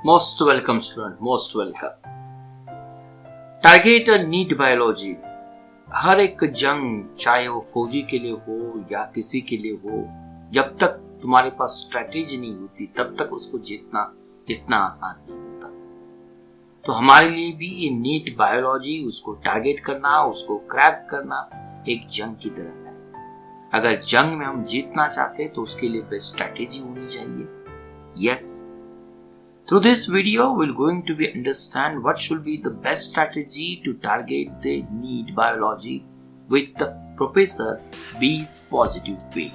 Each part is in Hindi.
Most welcome student, most welcome. Target NEET biology. हर एक जंग, चाहे वो फौजी के लिए हो या किसी के लिए हो, जब तक तुम्हारे पास स्ट्रेटेजी नहीं होती तब तक उसको जीतना इतना आसान नहीं होता। तो हमारे लिए भी ये नीट बायोलॉजी, उसको टारगेट करना, उसको क्रैक करना एक जंग की तरह है। अगर जंग में हम जीतना चाहते हैं तो उसके लिए बेस्ट स्ट्रेटेजी होनी चाहिए। Yes, through this video we're going to be understand what should be the best strategy to target the NEET biology with the Professor B's positive way.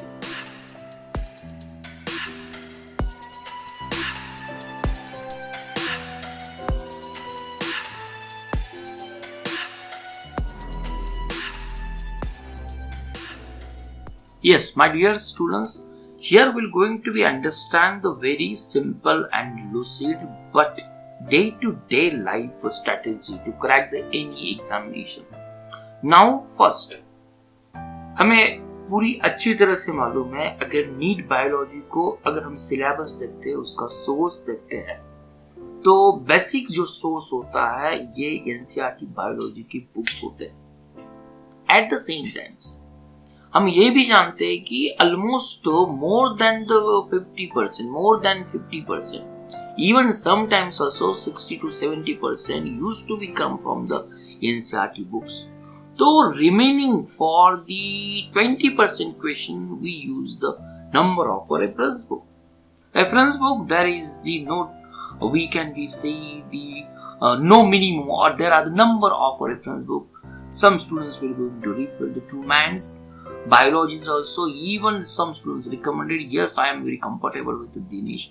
Yes, my dear students, here we're going to be understand the very simple and lucid but day-to-day life strategy to crack the any examination. Now first, हमें पूरी अच्छी तरह से मालूम है, अगर नीट बायोलॉजी को अगर हम सिलेबस देखते हैं, उसका सोर्स देखते हैं, तो बेसिक जो सोर्स होता है ये एनसीईआरटी बायोलॉजी की बुक्स होते हैं। एट द सेम टाइम्स हम ये भी जानते हैं कि almost more than 50%, even sometimes also 60 to 70% used to be come from the NCERT books. So remaining for the 20% question, we use the number of a reference book. Reference book, there is the no, we can be say the no minimum, or there are the number of a reference book. Some students will going to refer the two mans. Biology is also, even some students recommended, yes, I am very comfortable with the Dinesh.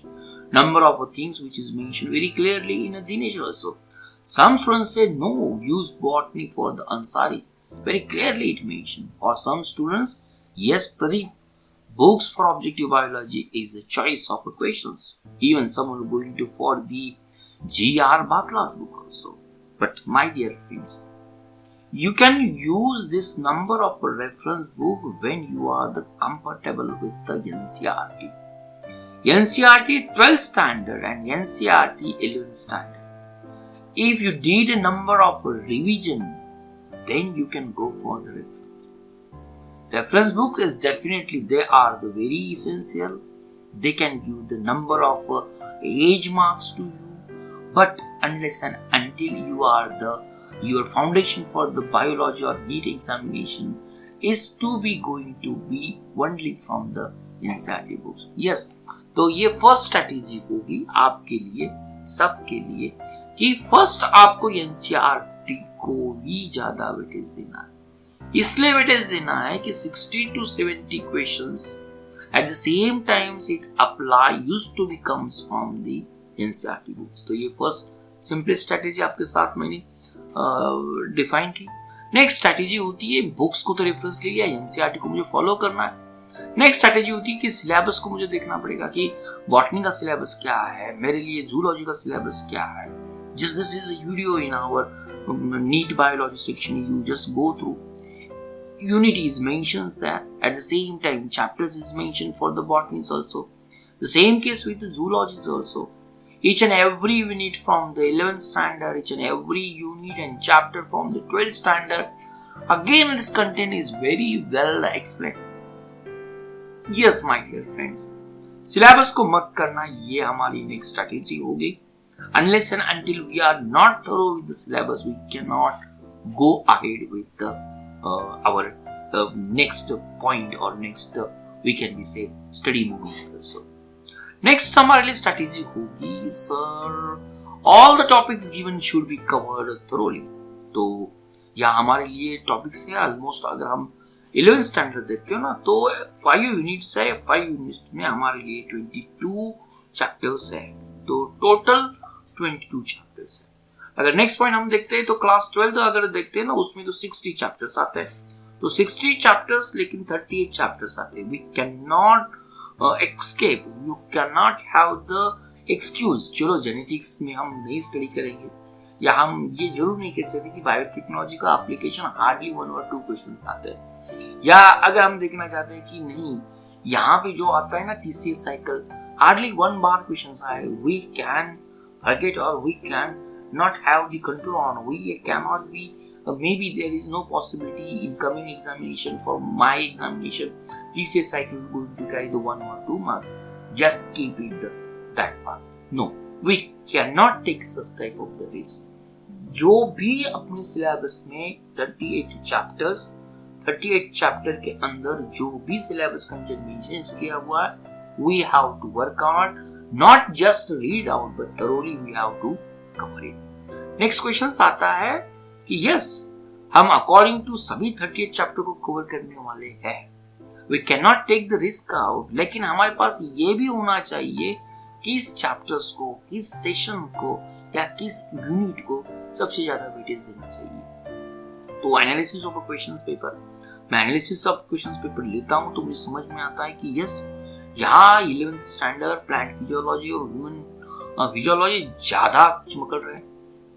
Number of things which is mentioned very clearly in a Dinesh also. Some students said no, use botany for the Ansari. Very clearly it mentioned. Or some students, yes, Pradeep, books for objective biology is a choice of questions. Even someone going to for the G.R. Batla's book also. But my dear friends, you can use this number of reference book when you are the comfortable with the NCERT. NCERT 12th standard and NCERT 11th standard. If you need a number of revision, then you can go for the reference book. Reference books is definitely, they are the very essential. They can give the number of age marks to you. But unless and until you are your foundation for the biology or NEET examination is to be going to be only from the NCERT books. Yes, तो ये फर्स्ट स्ट्रेटेजी होगी आपके लिए, सबके लिए, कि फर्स्ट आपको NCERT को ही ज्यादा वेटेज देना है। इसलिए वेटेज देना है कि 60 to 70 questions at the same times it apply used to be comes from the NCERT books. तो ये फर्स्ट सिंपल स्ट्रेटेजी आपके साथ मैंने डिफाइन की। नेक्स्ट स्ट्रैटेजी होती है, बुक्स को तो रेफरेंस ले लिया, एनसीईआरटी को मुझे फॉलो करना है। नेक्स्ट स्ट्रैटेजी होती है कि सिलेबस को मुझे देखना पड़ेगा कि बॉटनी का सिलेबस क्या है, मेरे लिए जूलॉजी का सिलेबस क्या है। Just this is a video in our NEET biology section, you just go through unit is mentions that, at the same time chapters is mentioned for the botanies also. The same case with the zoologies also. Each and every unit from the 11th standard, each and every unit and chapter from the 12th standard, again its content is very well explained. Yes, my dear friends, syllabus को मत करना, ये हमारी next strategy होगी. Unless and until we are not thorough with the syllabus, we cannot go ahead with the our next point or next we can be say study movement also. Next हमारे लिए स्ट्रैटेजी होगी, sir all the topics given should be covered thoroughly. तो या हमारे लिए टॉपिक्स है ऑलमोस्ट, अगर हम 11th स्टैंडर्ड देखते हो ना, तो 5 यूनिट्स है, 5 यूनिट्स में हमारे लिए 22 चैप्टर्स है, तो टोटल 22 चैप्टर्स है। अगर नेक्स्ट पॉइंट हम देखते हैं तो क्लास 12 अगर देखते हैं ना, उसमें तो 60 चैप्टर्स आते हैं, तो 60 चैप्टर्स लेकिन 38 चैप्टर्स आते हैं। We can not escape, you cannot have the excuse, चलो जेनेटिक्स में हम नहीं स्टडी करेंगे, या हम ये जरूर नहीं कह सकते कि बायोटेक्नोलॉजी का एप्लीकेशन हार्डली 1 or 2 क्वेश्चन आते हैं, या अगर हम देखना चाहते हैं कि नहीं यहाँ पे जो आता है ना TCS साइकिल, हार्डली 1 बार क्वेश्चन आए, we can forget or we can not have the control on. We cannot be, maybe there is no possibility in coming examination for my examination. TCS cycle is going to carry the 1 or 2 mark. Just keep it that path. No, we cannot take such type of the risk. जो भी अपने सिलेबस में 38 चैप्टर के अंदर जो भी सिलेबस कंटेंट मेंशन किया हुआ है, we have to work on it, not just read out but thoroughly we have to cover it. Next question आता है कि यस, हम अकॉर्डिंग टू सभी 38 चैप्टर को कवर करने वाले हैं, we cannot take the risk out, लेकिन हमारे पास ये भी होना चाहिए किस चैप्टर्स को, किस सेशन को या किस यूनिट को सबसे ज्यादा वेटेज देना चाहिए। तो एनालिसिस ऑफ क्वेश्चंस पेपर, मैं एनालिसिस ऑफ क्वेश्चंस पेपर लेता हूं तो मुझे समझ में आता है कि यस, यहाँ 11th स्टैंडर्ड प्लांट फिजियोलॉजी और ह्यूमन फिजियोलॉजी ज्यादा चमक रहे हैं,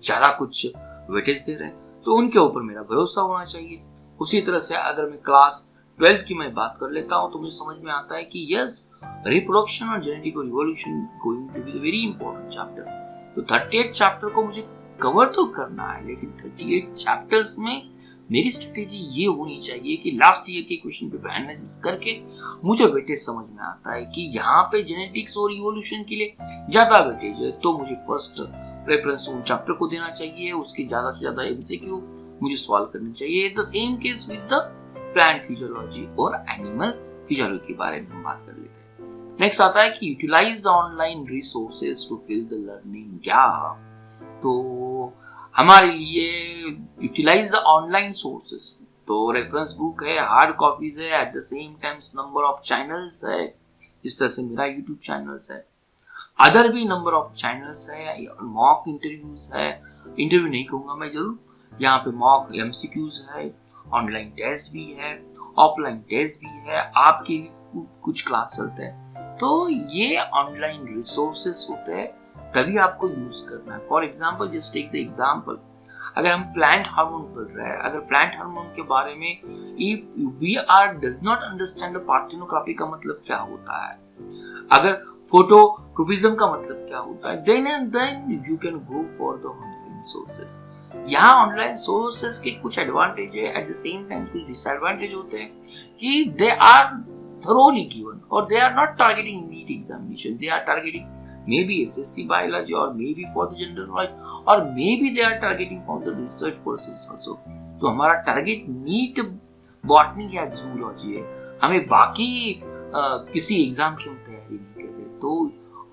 ज्यादा कुछ वेटेज दे रहे हैं, तो उनके ऊपर मेरा भरोसा होना चाहिए। उसी तरह से अगर मैं क्लास 12 की मैं बात कर लेता हूं तो मुझे समझ में आता है कि यस, रिप्रोडक्शन और genetic revolution going to be very important chapter. तो 38 चैप्टर को मुझे कवर तो करना है, लेकिन 38 चैप्टर्स में मेरी स्ट्रेटेजी ये होनी चाहिए कि लास्ट ईयर के क्वेश्चन पेपर एनालिसिस करके मुझे वेटेज समझ में आता है कि यहाँ पे जेनेटिक्स और इवोल्यूशन के लिए ज्यादा वेटेज है, तो मुझे फर्स्ट प्रेफरेंस उन चैप्टर को देना चाहिए, उसके ज्यादा से ज्यादा एमसीक्यू मुझे सॉल्व करना चाहिए। The same case with the plant physiology और एनिमल फिजियोलॉजी के बारे में हम बात कर लेते हैं। नेक्स्ट आता है कि utilize online resources to fill the learning gap. तो हमारे लिए यूटिलाइज द ऑनलाइन सोर्सेज, तो रेफरेंस बुक है, हार्ड कॉपीज है, at the same time number of channels है, जिस तरह से मेरा यूट्यूब चैनल्स है, अदर भी नंबर ऑफ चैनल्स है, मॉक इंटरव्यूज है, इंटरव्यू नहीं कहूंगा मैं जरूर, यहाँ पे मॉक एमसीक्यूज है, ऑनलाइन टेस्ट भी है, ऑफलाइन टेस्ट भी है, आपके भी कुछ क्लास चलते हैं। तो ये ऑनलाइन रिसोर्सेस होते हैं, तभी आपको यूज करना है। For example, just take the example, अगर हम प्लांट हार्मोन पढ़ रहे हैं, अगर प्लांट हार्मोन के बारे में if we are does not understand parthenography का मतलब क्या होता है, अगर फोटोट्रोपिज्म का मतलब क्या होता है, then you can go for the online sources. यहाँ ऑनलाइन सोर्सेस के कुछ एडवांटेज है, एट द सेम टाइम कुछ डिसएडवांटेज होते हैं कि they are thoroughly given or they are not targeting NEET examination, they are targeting maybe SSC biology or maybe for the general knowledge or maybe they are targeting for the research purposes also। तो हमारा टारगेट नीट बॉटनी या जूलॉजी है, हमें बाकी किसी एग्जाम की हम तैयारी नहीं कर रहे। तो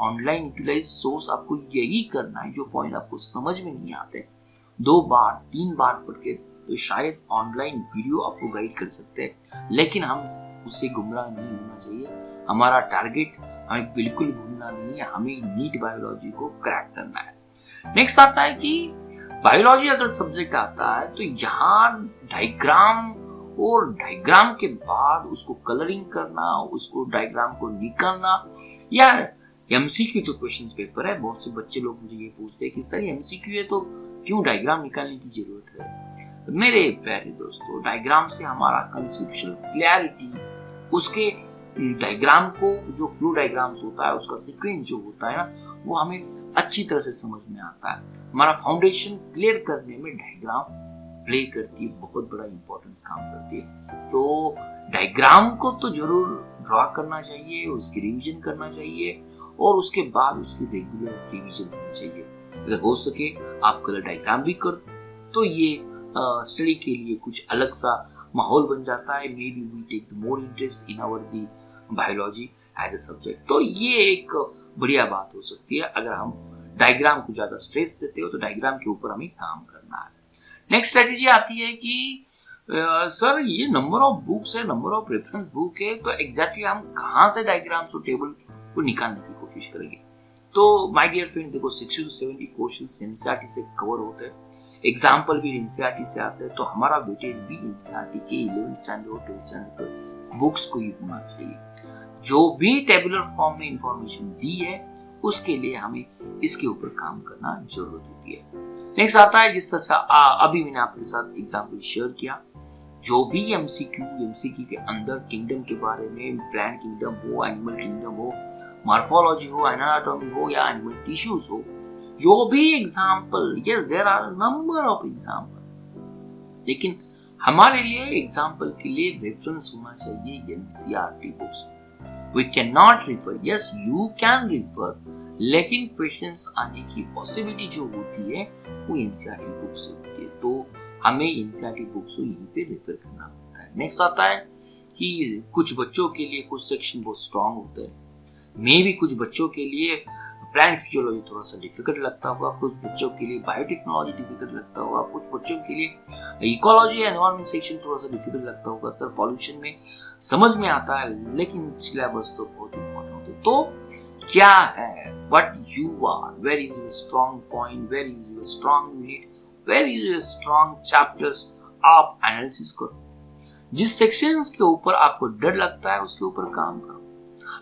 ऑनलाइन यूटिलाइज सोर्स आपको यही करना है, जो पॉइंट आपको समझ में नहीं आते 2 बार 3 बार पढ़ के, तो शायद ऑनलाइन वीडियो आपको गाइड कर सकते हैं, लेकिन हम उससे गुमराह नहीं होना चाहिए। हमारा टारगेट हमें बिल्कुल भूलना नहीं है, हमें नीट बायोलॉजी को क्रैक करना है। नेक्स्ट आता है कि बायोलॉजी अगर सब्जेक्ट आता है तो यहाँ डायग्राम और डायग्राम के बाद उसको कलरिंग करना, उसको डायग्राम को निकालना, या एमसीक्यू तो क्वेश्चंस पेपर है। बहुत से बच्चे लोग मुझे ये पूछते हैं कि सर एमसीक्यू है तो क्यों डायग्राम निकालने की जरूरत है। मेरे प्यारे दोस्तों, डायग्राम से हमारा कंसेप्चुअल क्लैरिटी, उसके डायग्राम को जो फ्लो डायग्राम्स होता है उसका सीक्वेंस जो होता है ना, वो हमें अच्छी तरह से समझ में आता है। हमारा फाउंडेशन क्लियर करने में डायग्राम प्ले करती है, बहुत बड़ा इंपॉर्टेंस काम करती है। तो डायग्राम को तो जरूर ड्रॉ करना चाहिए, उसकी रिवीजन करना चाहिए और उसके बाद उसकी रेगुलर रिवीजन करनी चाहिए। अगर हो सके आप कलर डायग्राम भी कर, तो ये स्टडी के लिए कुछ अलग सा माहौल बन जाता है। Maybe we take the more interest in our the biology as a subject. तो ये एक बढ़िया बात हो सकती है, अगर हम डायग्राम को ज्यादा स्ट्रेस देते हो तो डायग्राम के ऊपर हमें काम करना है। नेक्स्ट स्ट्रेटेजी आती है कि सर ये नंबर ऑफ बुक्स है, नंबर ऑफ रेफरेंस बुक है, तो एग्जैक्टली हम कहाँ से डायग्राम्स और टेबल को निकालने की कोशिश करेंगे। तो माय डियर फ्रेंड, देखो 60 to 70 क्वेश्चंस एनसीईआरटी से कवर होते हैं, एग्जाम्पल भी एनसीईआरटी से आते हैं, तो हमारा वेटेज भी एनसीईआरटी के 11th स्टैंडर्ड और 12th स्टैंडर्ड बुक्स को ही होना चाहिए। जो भी टेबुलर फॉर्म में इंफॉर्मेशन दी है उसके लिए हमें इसके ऊपर काम करना जरूरत होती है। नेक्स्ट आता है, जिस तरह से अभी मैंने आपके साथ एग्जाम्पल शेयर किया, जो भी एमसीक्यू के अंदर किंगडम के बारे में, प्लांट किंगडम हो, एनिमल किंगडम हो, मॉर्फोलॉजी हो, एनाटॉमी हो या एनिमल टिश्यूज हो, जो भी example, yes there are number of example, लेकिन हमारे लिए एग्जाम्पल के लिए रेफरेंस होना चाहिए NCERT books. We can not refer, yes you can refer, लेकिन क्वेश्चंस आने की पॉसिबिलिटी जो होती है वो एनसीईआरटी बुक से होती है, तो हमें एनसीईआरटी बुक्स को यहीं पे रेफर करना पड़ता है। नेक्स्ट आता है कि कुछ बच्चों के लिए कुछ सेक्शन बहुत स्ट्रांग होते हैं, मे भी कुछ बच्चों के लिए प्लांट फिजियोलॉजी थोड़ा सा डिफिकल्ट लगता होगा, कुछ बच्चों के लिए बायोटेक्नोलॉजी डिफिकल्ट लगता होगा, कुछ बच्चों के लिए इकोलॉजी एनवायरमेंट सेक्शन थोड़ा सा डिफिकल्ट लगता होगा। सर पॉल्यूशन में समझ में आता है, लेकिन सिलेबस तो बहुत इंपॉर्टेंट है। तो क्या है, what you are, where is your strong point, where is your strong unit, where is your strong chapters, आप एनालिसिस करो। जिस सेक्शंस के ऊपर आपको डर लगता है उसके ऊपर काम करो।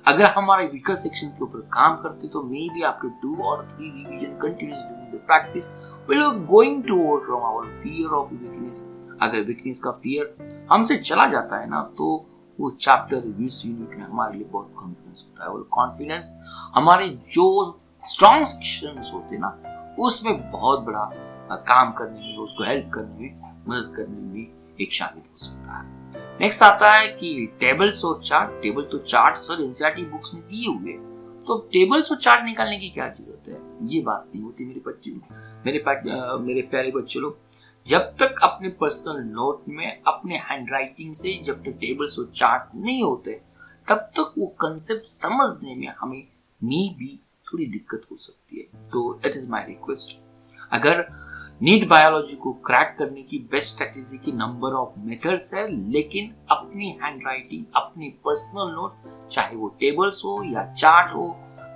अगर हमारे वीकर सेक्शन के ऊपर काम करते तो maybe after 2 or 3 revision continuous doing the practice we are going to overcome our fear of weakness. अगर वीकनेस का फियर हमसे चला जाता है ना, तो वो चैप्टर रिव्यूज यूनिट में हमारे लिए बहुत कॉन्फिडेंस होता है, और कॉन्फिडेंस हमारे जो स्ट्रॉन्ग सेक्शंस होते हैं ना उसमें बहुत बड़ा काम करने में, उसको हेल्प करने में, मदद करने में एक शामिल हो सकता है। नेक्स्ट आता है कि टेबल्स और चार्ट। टेबल तो चार्ट सर एनसीईआरटी बुक्स में दिए हुए, तो टेबल्स और चार्ट निकालने की क्या जरूरत है, ये बात नहीं होती मेरे बच्चे, मेरे प्यारे बच्चे लोग। जब तक अपने पर्सनल नोट में अपने हैंडराइटिंग से जब तक टेबल्स और चार्ट नहीं होते तब तक वो कंसेप्ट समझने में हमें भी थोड़ी दिक्कत हो सकती है। तो इट इज माय रिक्वेस्ट, अगर नीट बायोलॉजी को क्रैक करने की बेस्ट स्ट्रेटेजी की नंबर ऑफ मेथड्स है, लेकिन अपनी हैंडराइटिंग, अपनी पर्सनल नोट, चाहे वो टेबल्स हो या चार्ट हो,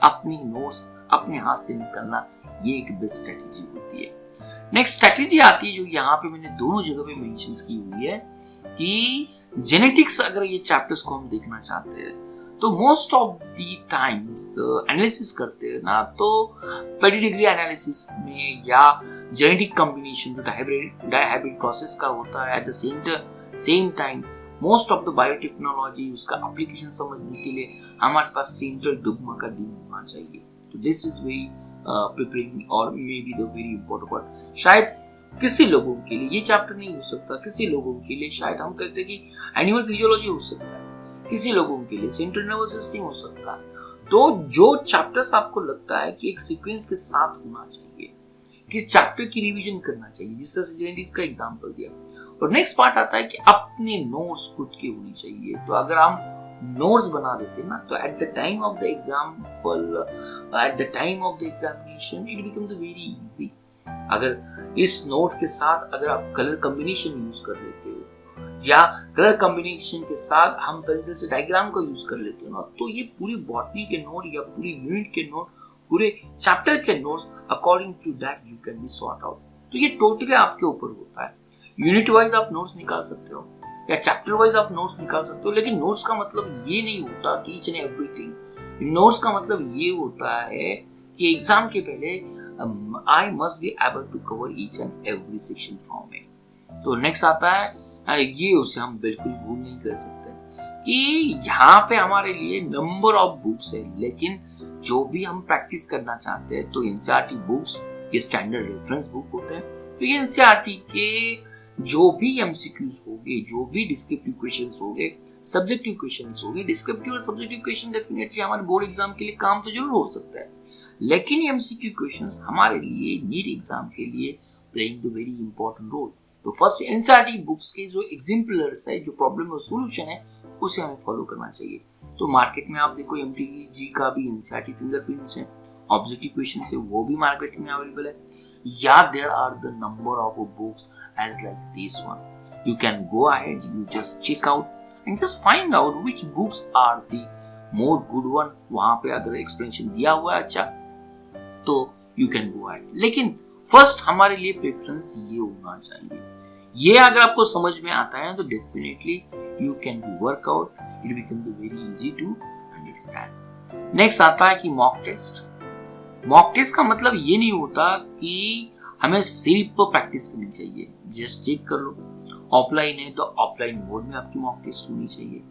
अपनी नोट्स अपने हाथ से निकलना, ये एक बेस्ट स्ट्रेटेजी होती है। नेक्स्ट स्ट्रेटेजी आती है जो यहाँ पे मैंने दोनों जगह पे मेंशन की हुई है कि जेनेटिक्स, अगर ये चैप्टर्स को हम देखना चाहते हैं तो most of the times analysis करते हैं ना, तो पेडिग्री एनालिसिस में या जेनेटिक कॉम्बिनेशन जो डायहाइब्रिड प्रोसेस का होता है, at the same time most of the biotechnology, उसका एप्लीकेशन समझने के लिए हमारे पास सेंट्रल डोग्मा का डीन होना चाहिए। तो दिस इज वेरी प्रिपेयरिंग और may be the very important part. शायद किसी लोगों के लिए ये चैप्टर नहीं हो सकता, किसी लोगों के लिए शायद हम कहते हैं कि एनिमल फिजियोलॉजी हो सकता है, किसी लोगों के लिए सेंट्रल नर्वस सिस्टम हो सकता है। तो जो चैप्टर्स आपको लगता है कि एक सीक्वेंस के साथ होना चाहिए, किस चैप्टर की रिवीजन करना चाहिए, जिस तरह से जेनेटिक्स का एग्जांपल दिया। और नेक्स्ट पार्ट आता है कि अपने नोट्स खुद की होनी चाहिए। तो अगर हम नोट्स बना देते हैं ना, तो at the time of the example, at the time of the examination it becomes very easy. अगर इस नोट के साथ अगर आप कलर कॉम्बिनेशन यूज कर लेते हो या कलर कॉम्बिनेशन के साथ हम पेंसिल से डायग्राम का यूज कर लेते हो ना, तो ये पूरी बॉटनी के नोट या पूरी यूनिट के नोट, पूरे चैप्टर के notes according to that you can be sort out. तो ये टोटली आपके ऊपर होता है। यूनिट वाइज आप नोट्स निकाल सकते हो या चैप्टर वाइज आप नोट्स निकाल सकते हो, लेकिन नोट्स का मतलब ये नहीं होता कि ईच एंड एवरीथिंग। नोट्स का मतलब ये होता है कि एग्जाम के पहले I must be able to cover each and every section from it. तो नेक्स्ट आता है, ये उसे हम बिल्कुल भूल नहीं कर सकते कि यहाँ पे हमारे लिए नंबर ऑफ बुक्स है, लेकिन जो भी हम प्रैक्टिस करना चाहते हैं तो एनसीईआरटी बुक्स ये स्टैंडर्ड रेफरेंस बुक होते हैं। तो ये एनसीईआरटी के जो भी एमसीक्यूज होंगे, जो भी डिस्क्रिप्टिव क्वेश्चंस होंगे, सब्जेक्टिव क्वेश्चंस होंगे, डिस्क्रिप्टिव और सब्जेक्टिव क्वेश्चन डेफिनेटली हमारे बोर्ड एग्जाम के लिए काम तो जरूर हो सकता है, लेकिन एमसीक्यू क्वेश्चंस हमारे लिए नीट एग्जाम के लिए playing the very important role. तो फर्स्ट एनसीईआरटी बुक्स के जो एग्जाम्पलर्स है, जो प्रॉब्लम और सॉल्यूशन है, उसे हमें फॉलो करना चाहिए। तो मार्केट में आप देखो एमटीजी का भी एनसीईआरटी फिंगरप्रिंट्स है, ऑब्जेक्टिव क्वेश्चन है, वो भी मार्केट में अवेलेबल है। या there are the number of books as like this one. You can go ahead, you just check out and just find out which books are the more good one. वहां पे अगर एक्सप्लेनेशन दिया हुआ है अच्छा, तो यू कैन गो अहेड। लेकिन फर्स्ट हमारे लिए प्रेफरेंस ये होना चाहिए। ये अगर आपको समझ में आता है तो definitely you can work out, it becomes very easy to understand. Next आता है कि मॉक टेस्ट। मॉक टेस्ट का मतलब ये नहीं होता कि हमें सिर्फ प्रैक्टिस करनी चाहिए, जस्ट चेक कर लो। ऑफलाइन है तो ऑफलाइन मोड में आपकी मॉक टेस्ट होनी चाहिए।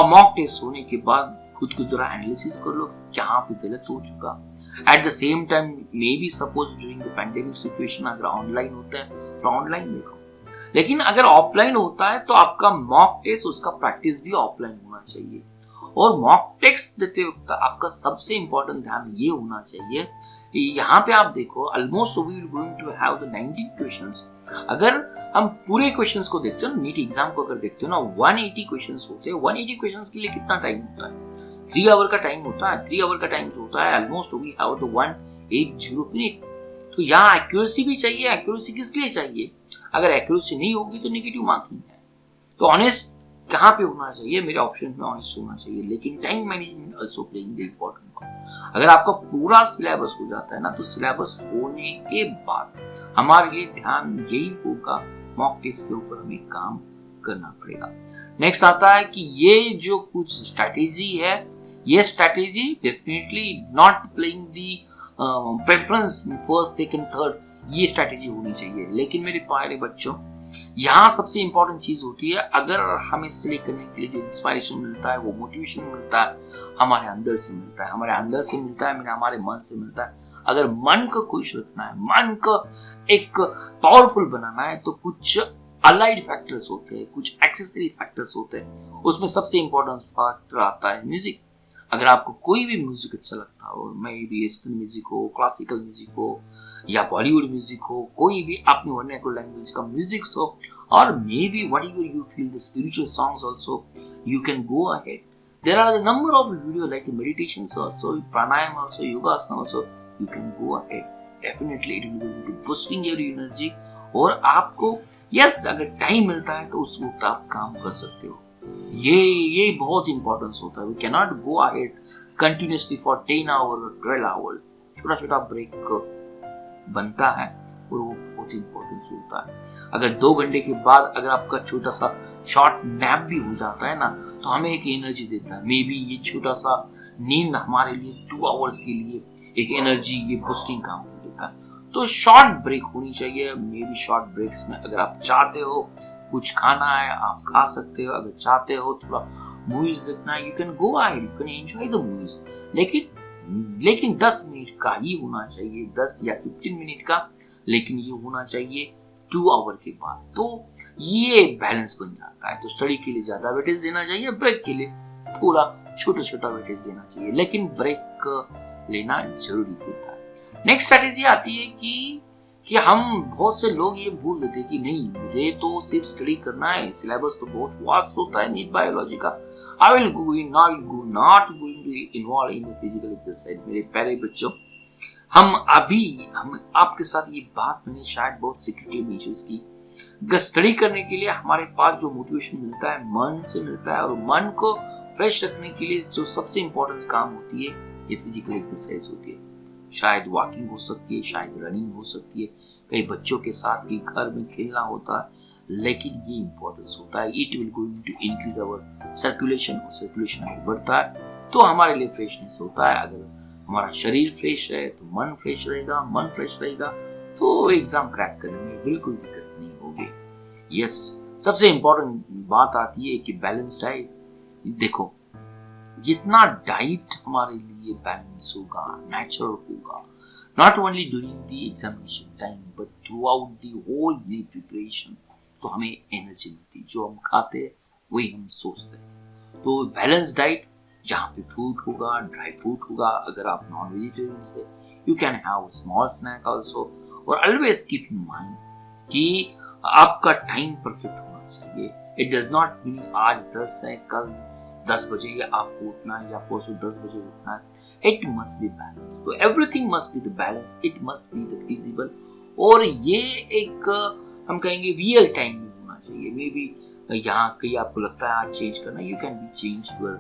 मॉक टेस्ट होने के बाद खुद को जरा एनालिसिस कर लो, कहाँ पे गलत हो चुका, at the same time may be suppose during the pandemic situation अगर ऑनलाइन होता है तो ऑनलाइन देखो, लेकिन अगर ऑफलाइन होता है तो आपका मॉक टेस्ट उसका प्रैक्टिस भी ऑफलाइन होना चाहिए। और मॉक टेस्ट देते वक्त आपका सबसे इंपॉर्टेंट ध्यान ये होना चाहिए, यहाँ पे आप देखो almost we will going to have the 90 questions. अगर हम पूरे क्वेश्चंस को देखते हो, नीट एग्जाम को अगर देखते हो ना, 180 क्वेश्चंस होते हैं। 180 क्वेश्चंस के लिए कितना टाइम होता है? 3 आवर का टाइम होता है। 3 आवर का टाइम होता है almost we have the 180 minute. तो यहाँ एक्यूरेसी भी चाहिए। एक्यूरेसी किस लिए चाहिए? अगर एक्यूरेसी नहीं होगी तो नेगेटिव मार्किंग है। तो ऑनेस्ट कहाँ पे होना चाहिए? मेरे ऑप्शन में ऑनेस्ट होना चाहिए, लेकिन time management also playing the important role. अगर आपका पूरा सिलेबस हो जाता है ना, तो सिलेबस होने के बाद हमारे लिए ध्यान यही होगा मॉक टेस्ट के ऊपर हमें काम करना पड़ेगा। नेक्स्ट आता है कि ये जो कुछ स्ट्रैटेजी है, ये strategy definitely not playing the preference first second third, ये स्ट्रैटेजी होनी चाहिए। लेकिन मेरे प्यारे बच्चों, यहाँ सबसे इंपॉर्टेंट चीज होती है, अगर हमें स्टडी करने के लिए जो इंस्पिरेशन मिलता है, वो मोटिवेशन मिलता है, हमारे अंदर से मिलता है। हमारे अंदर से मिलता है, मेरे हमारे मन से मिलता है। अगर मन को खुश रखना है, मन को एक पावरफुल बनाना है, तो कुछ अलाइड फैक्टर्स होते हैं, कुछ एक्सेसरी फैक्टर्स होते हैं। उसमें सबसे इंपॉर्टेंट फैक्टर आता है म्यूजिक। अगर आपको कोई भी म्यूजिक अच्छा लगता हो, मे बी वेस्टर्न म्यूजिक हो, क्लासिकल म्यूजिक हो, या बॉलीवुड म्यूजिक हो, कोई भी अपनी वर्नाकुलर लैंग्वेज का म्यूजिक हो, और may be whatever you feel the spiritual songs also, you can go ahead. There are a number of video like meditations also, pranayam also, yoga asana also, you can go ahead. Definitely it will be boosting your energy। और आपको यस अगर टाइम मिलता है तो उस वक्त आप काम कर सकते हो। ये बहुत इंपॉर्टेंस होता है। We can not go ahead continuously for 10 hour 12 hour. छोटा छोटा ब्रेक बनता है और वो बहुत इंपॉर्टेंस होता है। अगर 2 घंटे के बाद अगर आपका छोटा सा शॉर्ट नैप भी हो जाता है ना, तो हमें एक एनर्जी देता है। मे बी ये छोटा सा नींद हमारे लिए 2 आवर्स के लिए एक एनर्जी, ये बूस्टिंग काम देता है। तो शॉर्ट ब्रेक होनी चाहिए। मे बी शॉर्ट ब्रेक्स में अगर आप चाहते हो कुछ खाना है, आप खा सकते हो। अगर चाहते हो थोड़ा मूवीज देखना है, you can go ahead, you can enjoy the movies. लेकिन 10 मिनट का ही होना चाहिए, 10 या 15 मिनट का, लेकिन ये होना चाहिए 2 आवर के बाद। तो ये बैलेंस बन जाता है। तो स्टडी के लिए ज्यादा वेटेज देना चाहिए, ब्रेक के लिए थोड़ा छोटा छोटा वेटेज देना चाहिए, लेकिन ब्रेक लेना जरूरी होता है। नेक्स्ट स्ट्रेटेजी आती है कि हम बहुत से लोग ये भूल देते हैं कि नहीं, मुझे तो सिर्फ स्टडी करना है, सिलेबस तो बहुत वास्ट होता है नीट बायोलॉजी का। I will not going to involve in physical exercise. मेरे प्यारे बच्चों, हम आपके साथ ये बात मैंने शायद बहुत सीक्रेटिव नेचर्स की। स्टडी करने के लिए हमारे पास जो मोटिवेशन मिलता है मन से मिलता है, और मन को फ्रेश रखने के लिए जो सबसे इंपॉर्टेंट काम होती है, ये फिजिकल एक्सरसाइज होती है। शायद वॉकिंग हो सकती है, शायद रनिंग हो सकती है, कई बच्चों के साथ भी घर में खेलना होता है, लेकिन ये इंपॉर्टेंस होता है। It will going to increase our circulation. अगर बढ़ता है तो हमारे लिए फ्रेशनेस होता है। अगर हमारा शरीर फ्रेश है तो मन फ्रेश रहेगा, मन फ्रेश रहेगा तो एग्जाम क्रैक करने में बिल्कुल दिक्कत नहीं होगी। यस, सबसे इंपॉर्टेंट बात आती है कि बैलेंस डाइट। देखो, जितना डाइट हमारे लिए बैलेंस होगा, नेचुरल होगा, not only during the examination time but throughout the whole day preparation, तो हमें एनर्जी मिलती है। जो हम खाते हैं वही हम सोचते हैं। तो बैलेंस डाइट, जहाँ पे फ्रूट होगा, ड्राई फ्रूट होगा। अगर आप नॉन वेजिटेरियन से, you can have small snack also. और ऑलवेज कीप इन माइंड कि आपका टाइम परफेक्ट होना चाहिए। इट डज नॉट मीन आज 10 है, कल 10 बजे या आपको उठना है, या परसों 10 बजे उठना है। It must be balance. तो everything must be the balance, it must be the feasible. और ये एक हम कहेंगे रियल टाइम में होना चाहिए। मे बी यहाँ कहीं आपको लगता है आज चेंज करना, you can be change your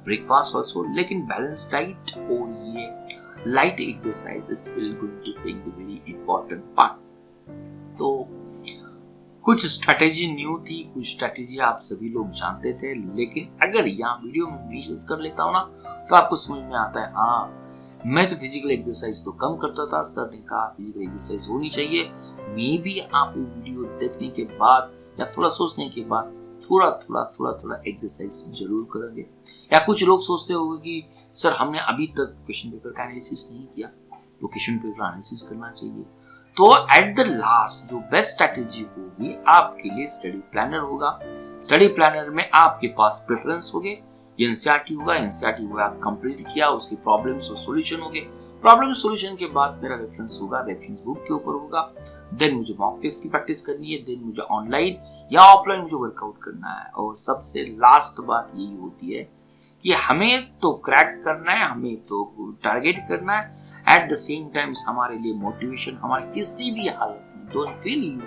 breakfast also, लेकिन बैलेंस डाइट और ये light exercise is going to play the very important part. तो कुछ स्ट्रैटेजी न्यू थी, कुछ स्ट्रैटेजी आप सभी लोग जानते थे, लेकिन अगर यहाँ वीडियो में मेंशन कर लेता हूँ ना, तो आपको समझ में आता है हाँ, मैं तो फिजिकल एक्सरसाइज तो कम करता था, सर ने कहा फिजिकल एक्सरसाइज होनी चाहिए। मे बी आप वीडियो देखने के बाद या थोड़ा सोचने के बाद थोड़ा एक्सरसाइज जरूर करेंगे। या कुछ लोग सोचते होंगे कि सर हमने अभी तक क्वेश्चन पेपर का एनालिसिस नहीं किया, तो क्वेश्चन पेपर एनालिसिस करना चाहिए। तो एट द लास्ट जो बेस्ट स्ट्रेटेजी होगी आपके लिए स्टडी प्लानर होगा। स्टडी प्लानर में आपके पास प्रेफरेंस होंगे, एनसीईआरटी होगा, एनसीईआरटी होगा कंप्लीट किया, उसके प्रॉब्लम्स और सॉल्यूशन होंगे। प्रॉब्लम सॉल्यूशन के बाद मेरा रेफरेंस होगा, रेफरेंस बुक के ऊपर होगा। देन मुझे मॉक टेस्ट की प्रैक्टिस करनी है, देन मुझे ऑनलाइन या ऑफलाइन मुझे वर्कआउट करना है। और सबसे लास्ट बात यही होती है कि हमें तो क्रैक करना है, हमें तो टारगेट करना है। एट द सेम टाइम्स हमारे लिए मोटिवेशन हमारे किसी भी हालत में, don't feel you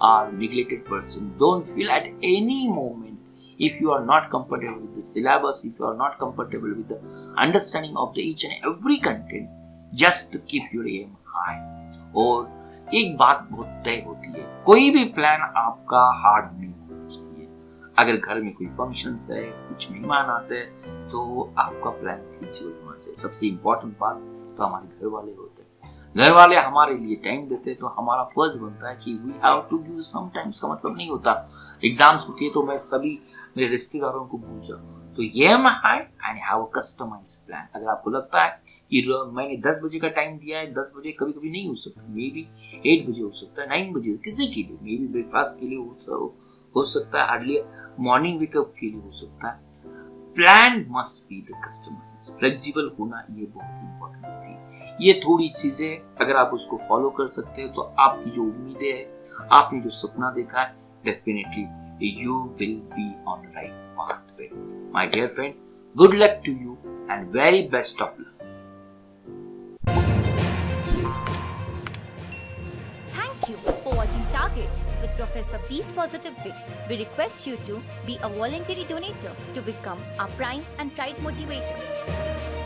are neglected person, don't feel at any moment if you are not comfortable with the syllabus, if you are not comfortable with the understanding of the each and every content, just keep your aim high। और एक बात बहुत तय होती है, कोई भी प्लान आपका हार्ड नहीं होना चाहिए। अगर घर में कोई फंक्शंस है, कुछ मेहमान आते हैं, तो आपका प्लान फीजिबल होना चाहिए। सबसे इम्पोर्टेंट बात तो हमारे घर वाले होते हैं। घर वाले हमारे लिए टाइम देते हैं, तो हमारा फर्ज बनता है कि we have to give some time. का मतलब नहीं होता एग्जाम्स होती है तो मैं सभी मेरे रिश्तेदारों को भूल जाऊं। तो ये है and have a customized plan. अगर आपको लगता है कि मैंने 10 बजे का टाइम दिया है, 10 बजे कभी कभी नहीं हो सकता, मे बी 8 बजे हो सकता है, 9 बजे किसी के लिए, मे बी ब्रेकफास्ट के लिए हो सकता है, हार्डली मॉर्निंग वेकअप के लिए हो सकता है। Plan must be the customized. Flexible होना ये बहुत इंपॉर्टेंट होती है। ये थोड़ी चीजें अगर आप उसको फॉलो कर सकते हैं तो आपकी जो उम्मीदें है, आपने जो सपना देखा है, definitely you will be on the right pathway. My dear friend, good luck to you and very best of luck. Thank you for watching Target with Professor B's Positive Way. We request you to be a voluntary donator to become our Prime and Pride Motivator.